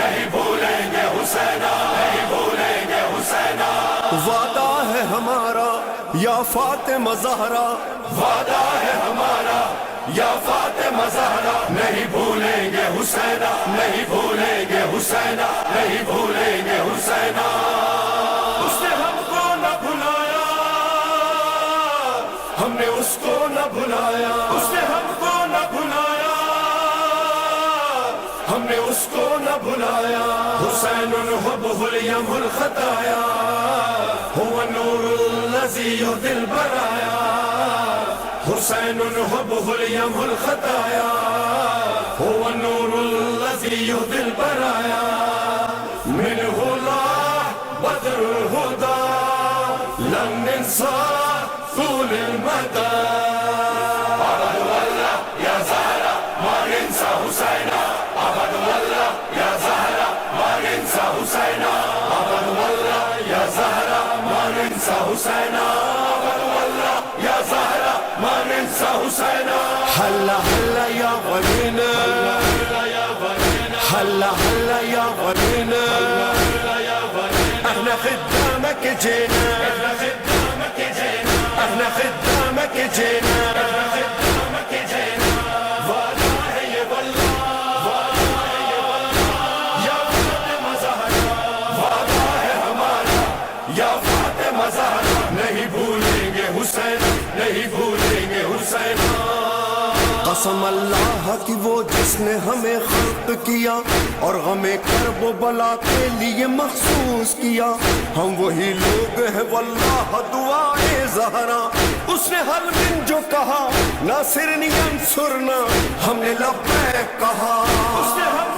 نہیں بھولیں گے حسینہ، نہیں بھولیں گے حسینہ، وعدہ ہے ہمارا یا فاطمہ زہرا، وعدہ ہے ہمارا یا فاطمہ زہرا، نہیں بھولیں گے حسینہ، نہیں بھولیں گے حسینہ، نہیں بھولیں گے حسینہ، اس نے ہم کو نہ بھلایا، ہم نے اس کو نہ بھلایا، اس نے ہم کو نہ بھلایا، ہم نے اس کو نہ بھلایا، حسین حبہ الیم الخطایا، هو النور الذي يهدي البرايا، حسین حبہ الیم الخطایا، هو النور الذي يهدي البرايا، منه لاح بدر الهدى لن ننسى طول المدى، أبد والله يا زهرة ما ننسى حسينا، أبد والله يا زهرة ما ننسى حسينا، أبد والله يا زهرة ما ننسى حسينا، أبد والله يا زهرة ما ننسى حسينا، هلا هلا يا غنينا، هلا هلا يا غنينا، احنا خدامك جينا، احنا خدامك جينا، احنا خدامك جينا، احنا خدامك جينا، وعدہ ہے یہ واللہ، وعدہ ہے یہ واللہ، یا فاطمہ زہرا، وعدہ ہے ہمارا یا فاطمہ زہرا، نہیں بھولیں گے حسین، نہیں بھولیں گے حسین، قسم اللہ کی وہ جس نے ہمیں خلق کیا اور ہمیں کرب و بلا کے لیے مخصوص کیا، ہم وہی لوگ ہیں واللہ دعائے زہرا، اس نے ہر دن جو کہا ناصرنی انصرنا، ہم نے لبیک کہا، اس نے ہم